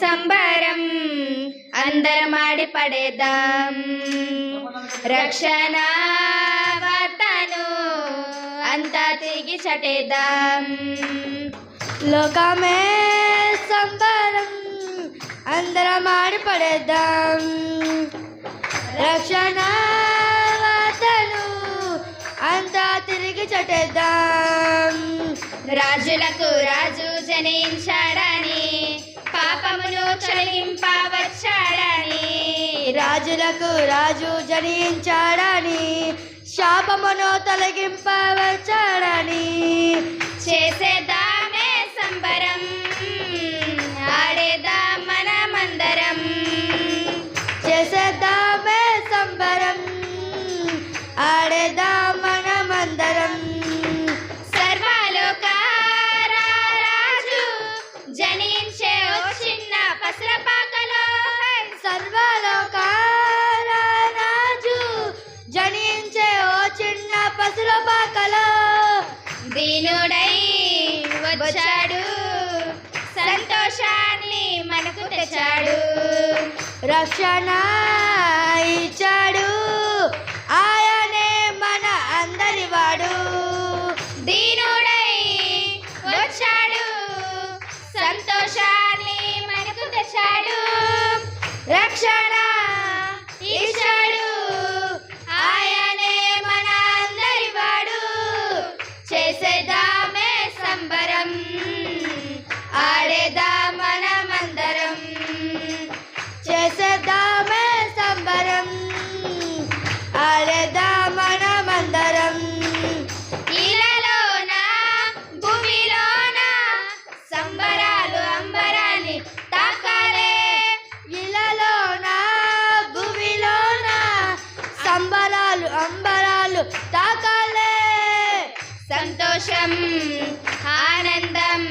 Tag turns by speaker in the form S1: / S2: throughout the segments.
S1: సంబరం అందరం ఆడి పడేద్దాం రక్షణ వార్తను అంతా తిరిగి చటేద్దాం
S2: లోకమే సంబరం అందరం ఆడి పడేద్దాం రక్షణ వార్తను అంతా తిరిగి చటేద్దాం
S1: రాజులకు రాజు జనించాడని పాపమును క్షమింపవచ్చాడని
S2: రాజులకు రాజు జనించాడని శాపమును తొలగింపవచ్చాడని
S1: చేసేద్దామే సంబరం ఆడేద్దాం మనమందరం
S2: చేసేద్దామే సంబరం ఆడేద్దాం మనమందరం
S1: సర్వలోక రాజు జనించే ఓ చిన్న పసరపాకలో
S2: సర్వలోకాల రాజు జనించే ఓ చిన్న పసుల పాకలో
S1: దీనుడై వచ్చాడు సంతోషాన్ని మనకు తెచ్చాడు
S2: రక్షణ ఇచ్చాడు ఆయనే మన అందరి వాడు
S1: దీనుడై వచ్చాడు సంతోషాన్ని మనకు తెచ్చాడు
S2: రక్షణ
S1: ఇచ్చాడు ఆయనే మన అందరి వాడు చేసేద్దామే సంబరం ఆడేద్దాం మనమందరం
S2: చేసేద్దామే సంబరం ఆడేద్దాం మనమందరం
S1: ఇలాలోన భూమిలోన సంబరాలు అంబరాన్ని తాకాలే
S2: ఇలలోన భూమిలోన సంబరాలు అంబరాలు తాకాలే
S1: సంతోషం ఆనందం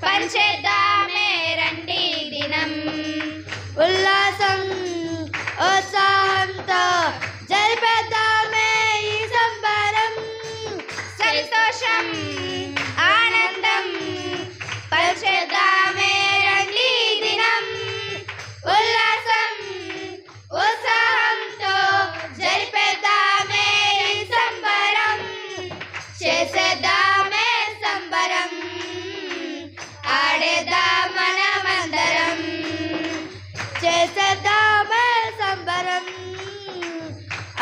S1: పంచేద్దామే రండి దినం
S2: ఉల్లాసం ఉత్సాహంతో జరిపేద్దామే ఈ సంబరం
S1: సంతోషం ఆనందం పంచేద్దామే రండి దినం ఉల్లాసం ఉత్సాహంతో జరిపేద్దామే ఈ సంబరం చేసేద్దామే సంబరం ఆడేద్దాం మనమందరం
S2: చేసేద్దామే సంబరం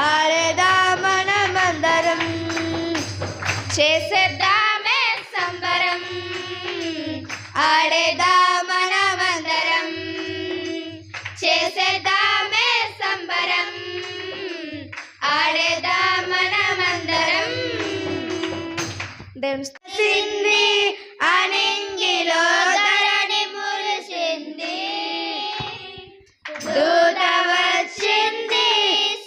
S2: ఆడేద్దాం మనమందరం
S1: చేసేద్దామే సంబరం ఆడేద్దాం మనమందరం చేసేద్దామే సంబరం ఆడేద్దాం మనమందరం
S2: సింది అనింగిలో ధరణి మురిసింది దూత వచ్చింది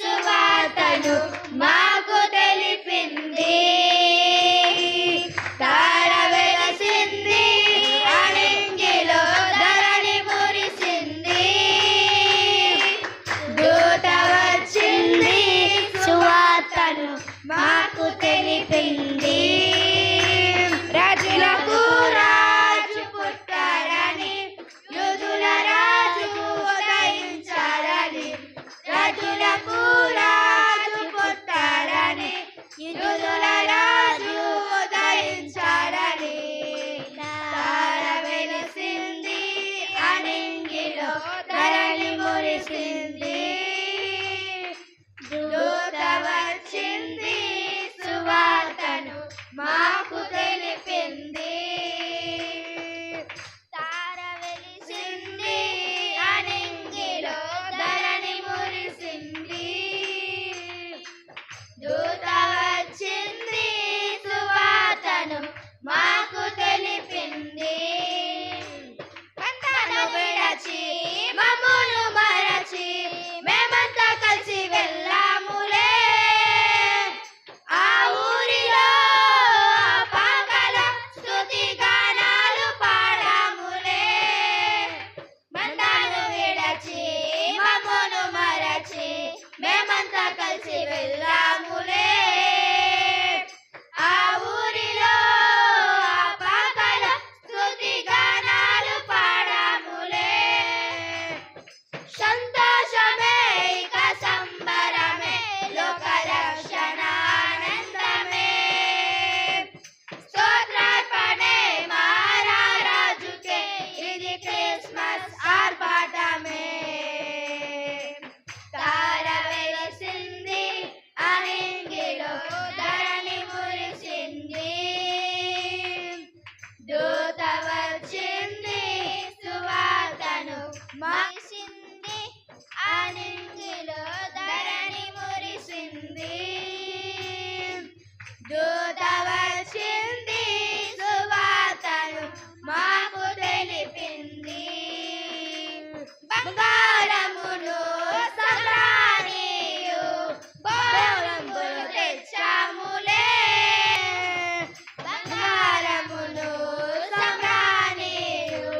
S2: సువార్తను మాకు తెలిపింది తార వెలసింది అనింగిలో ఇది క్రిస్మస్ ఆర్భాటమే తార వెలిసింది అనింగిలో ధరణి మురిసింది దూత వచ్చింది సువార్తను మాసింది అనింగిలో ధరణి మురిసింది దూత వచ్చింది సువార్తను మాకు తెలిపింది బంగారమును సమ్రాణియు బోరంబులు తెచ్చాములే బంగారమును సమ్రాణియు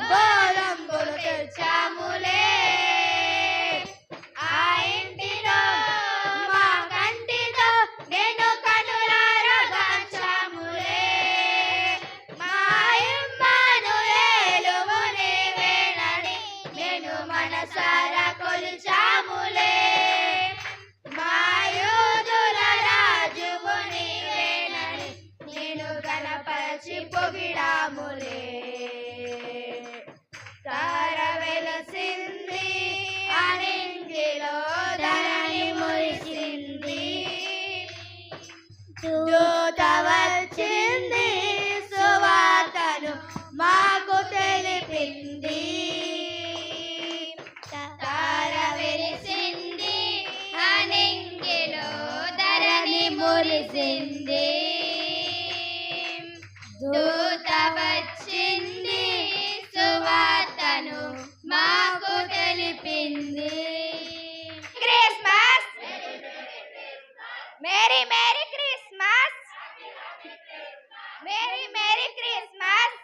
S2: బోరంబులు తెచ్చాములే ఆ ఇంటిలో మా కంటితో నేను కనులారా గాంచాములే మా ఇమ్మానుయేలువు నీవేనని నేను మనసారా కొలిచాములే మా యూదుల రాజువు నీవేనని నేను గణపరిచి పొగిడాములే తార వెలసింది అనింగిలో ధరణి మురిసింది దూత వచ్చింది సువార్తను మాకు తెలిపింది తార వెలిసింది అనింగిలో ధరణి మురిసింది దూత వచ్చింది సువార్తను మాకు తెలిపింది Christmas merry merry Christmas merry merry Christmas